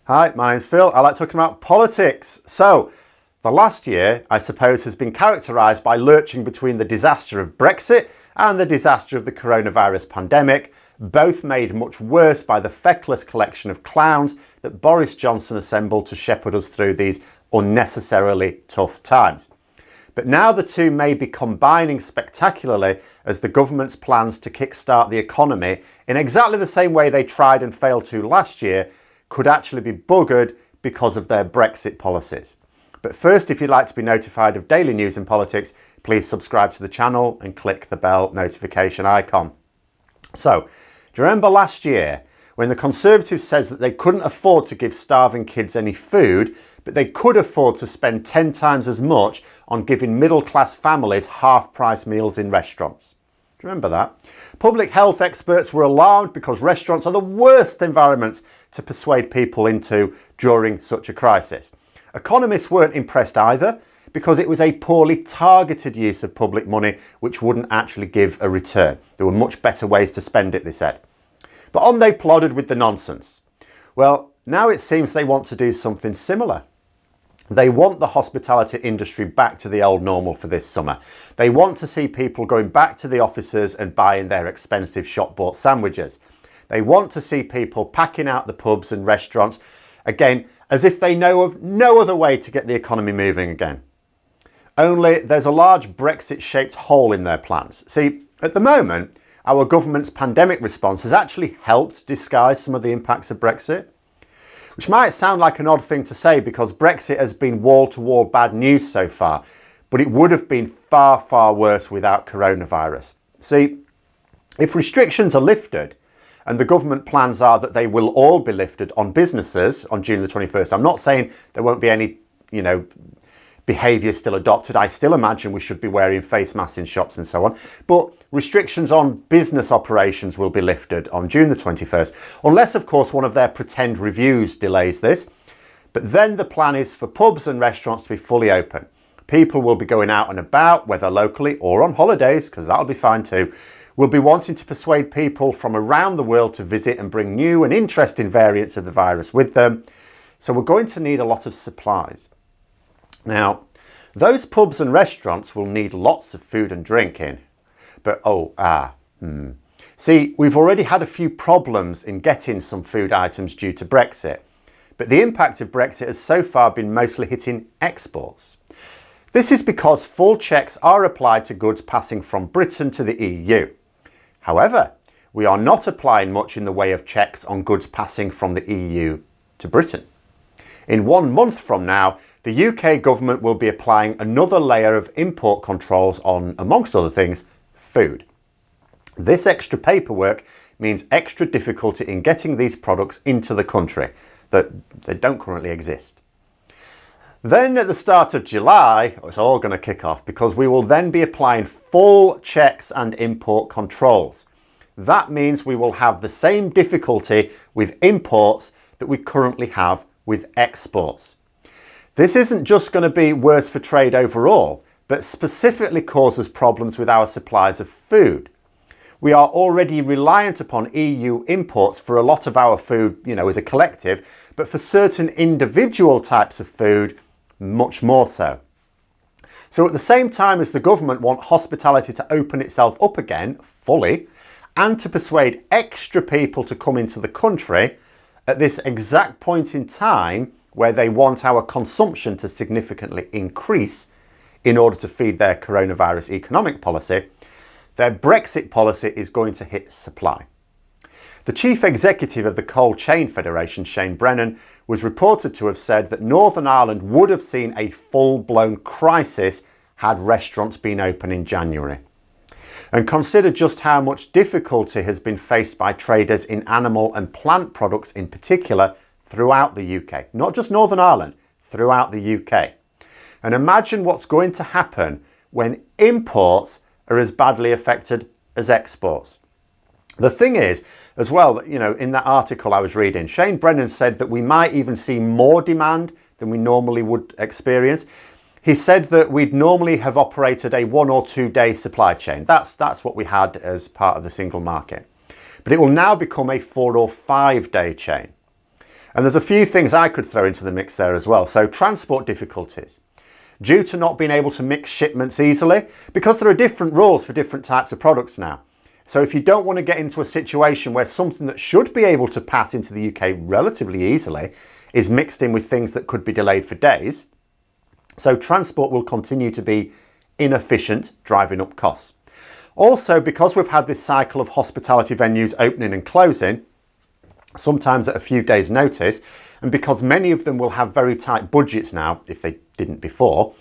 Hi, my name's Phil. I like talking about politics. So, the last year, I suppose, has been characterised by lurching between the disaster of Brexit and the disaster of the coronavirus pandemic, both made much worse by the feckless collection of clowns that Boris Johnson assembled to shepherd us through these unnecessarily tough times. But now the two may be combining spectacularly as the government's plans to kickstart the economy in exactly the same way they tried and failed to last year could actually be buggered because of their Brexit policies. But first, if you'd like to be notified of daily news in politics, please subscribe to the channel and click the bell notification icon. So, do you remember last year when the Conservatives said that they couldn't afford to give starving kids any food, but they could afford to spend 10 times as much on giving middle-class families half-price meals in restaurants? Do you remember that? Public health experts were alarmed because restaurants are the worst environments to persuade people into during such a crisis. Economists weren't impressed either because it was a poorly targeted use of public money which wouldn't actually give a return. There were much better ways to spend it, they said. But on they plodded with the nonsense. Well, now it seems they want to do something similar. They want the hospitality industry back to the old normal for this summer. They want to see people going back to the offices and buying their expensive shop-bought sandwiches. They want to see people packing out the pubs and restaurants, again, as if they know of no other way to get the economy moving again. Only there's a large Brexit-shaped hole in their plans. See, at the moment, our government's pandemic response has actually helped disguise some of the impacts of Brexit. Which might sound like an odd thing to say because Brexit has been wall-to-wall bad news so far, but it would have been far, far worse without coronavirus. See, if restrictions are lifted, and the government plans are that they will all be lifted on businesses on June the 21st, I'm not saying there won't be any, behaviour still adopted. I still imagine we should be wearing face masks in shops and so on. But restrictions on business operations will be lifted on June the 21st, unless, of course, one of their pretend reviews delays this. But then the plan is for pubs and restaurants to be fully open. People will be going out and about, whether locally or on holidays, because that'll be fine too. We'll be wanting to persuade people from around the world to visit and bring new and interesting variants of the virus with them. So we're going to need a lot of supplies. Now, those pubs and restaurants will need lots of food and drink in. But See, we've already had a few problems in getting some food items due to Brexit. But the impact of Brexit has so far been mostly hitting exports. This is because full checks are applied to goods passing from Britain to the EU. However, we are not applying much in the way of checks on goods passing from the EU to Britain. In 1 month from now, the UK government will be applying another layer of import controls on, amongst other things, food. This extra paperwork means extra difficulty in getting these products into the country that they don't currently exist. Then at the start of July, it's all going to kick off because we will then be applying full checks and import controls. That means we will have the same difficulty with imports that we currently have with exports. This isn't just going to be worse for trade overall, but specifically causes problems with our supplies of food. We are already reliant upon EU imports for a lot of our food, as a collective, but for certain individual types of food, much more so. So at the same time as the government want hospitality to open itself up again, fully, and to persuade extra people to come into the country, at this exact point in time, where they want our consumption to significantly increase in order to feed their coronavirus economic policy, their Brexit policy is going to hit supply. The chief executive of the Cold Chain Federation, Shane Brennan, was reported to have said that Northern Ireland would have seen a full-blown crisis had restaurants been open in January. And consider just how much difficulty has been faced by traders in animal and plant products in particular throughout the UK, not just Northern Ireland, throughout the UK. And imagine what's going to happen when imports are as badly affected as exports. The thing is, as well, in that article I was reading, Shane Brennan said that we might even see more demand than we normally would experience. He said that we'd normally have operated a 1 or 2 day supply chain. That's what we had as part of the single market. But it will now become a 4 or 5 day chain. And there's a few things I could throw into the mix there as well. So transport difficulties. Due to not being able to mix shipments easily, because there are different rules for different types of products now. So if you don't want to get into a situation where something that should be able to pass into the UK relatively easily is mixed in with things that could be delayed for days, so transport will continue to be inefficient, driving up costs. Also, because we've had this cycle of hospitality venues opening and closing, sometimes at a few days' notice, and because many of them will have very tight budgets now, if they didn't before,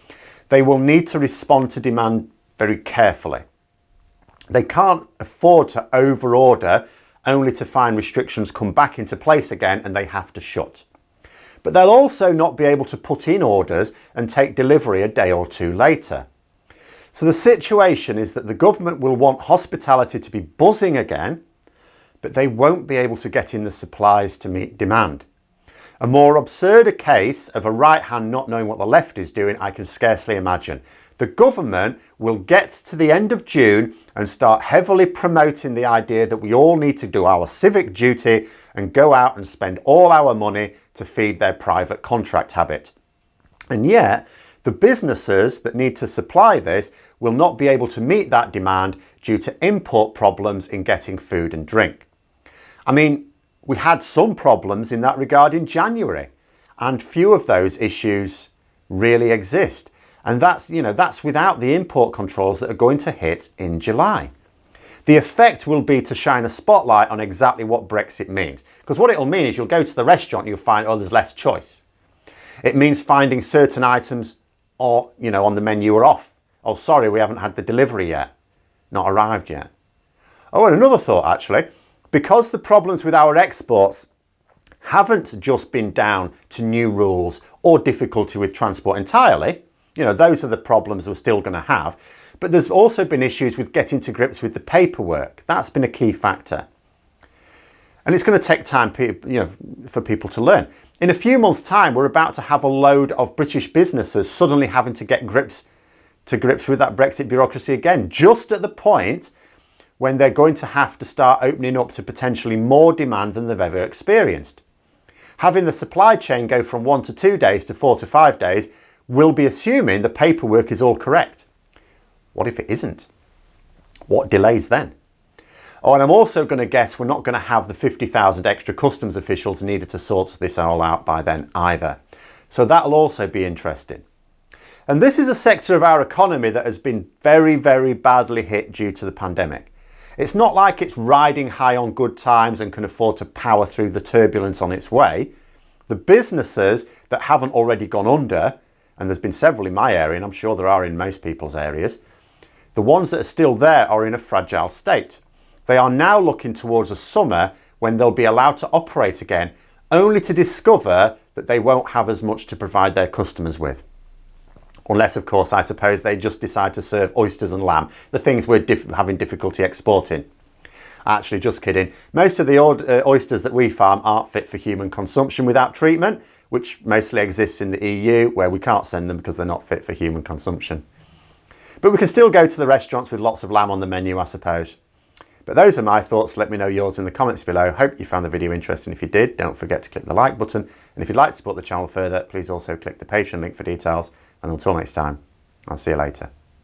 they will need to respond to demand very carefully. They can't afford to overorder only to find restrictions come back into place again and they have to shut. But they'll also not be able to put in orders and take delivery a day or two later. So the situation is that the government will want hospitality to be buzzing again, but they won't be able to get in the supplies to meet demand. A more absurd a case of a right hand not knowing what the left is doing, I can scarcely imagine. The government will get to the end of June and start heavily promoting the idea that we all need to do our civic duty and go out and spend all our money to feed their private contract habit. And yet, the businesses that need to supply this will not be able to meet that demand due to import problems in getting food and drink. I mean, we had some problems in that regard in January, and few of those issues really exist. And that's without the import controls that are going to hit in July. The effect will be to shine a spotlight on exactly what Brexit means. Because what it'll mean is you'll go to the restaurant and you'll find, oh, there's less choice. It means finding certain items or, on the menu are off. Oh, sorry, we haven't had the delivery yet. Not arrived yet. Oh, and another thought actually, because the problems with our exports haven't just been down to new rules or difficulty with transport entirely, those are the problems we're still going to have. But there's also been issues with getting to grips with the paperwork. That's been a key factor. And it's going to take time for people to learn. In a few months' time, we're about to have a load of British businesses suddenly having to get to grips with that Brexit bureaucracy again, just at the point when they're going to have to start opening up to potentially more demand than they've ever experienced. Having the supply chain go from 1 to 2 days to 4 to 5 days will be assuming the paperwork is all correct. What if it isn't? What delays then? Oh, and I'm also going to guess we're not going to have the 50,000 extra customs officials needed to sort this all out by then either. So that'll also be interesting. And this is a sector of our economy that has been very, very badly hit due to the pandemic. It's not like it's riding high on good times and can afford to power through the turbulence on its way. The businesses that haven't already gone under, and there's been several in my area, and I'm sure there are in most people's areas, the ones that are still there are in a fragile state. They are now looking towards a summer when they'll be allowed to operate again, only to discover that they won't have as much to provide their customers with. Unless, of course, I suppose they just decide to serve oysters and lamb, the things we're having difficulty exporting. Actually, just kidding. Most of the oysters that we farm aren't fit for human consumption without treatment, which mostly exists in the EU, where we can't send them because they're not fit for human consumption. But we can still go to the restaurants with lots of lamb on the menu, I suppose. But those are my thoughts. Let me know yours in the comments below. Hope you found the video interesting. If you did, don't forget to click the like button. And if you'd like to support the channel further, please also click the Patreon link for details. And until next time, I'll see you later.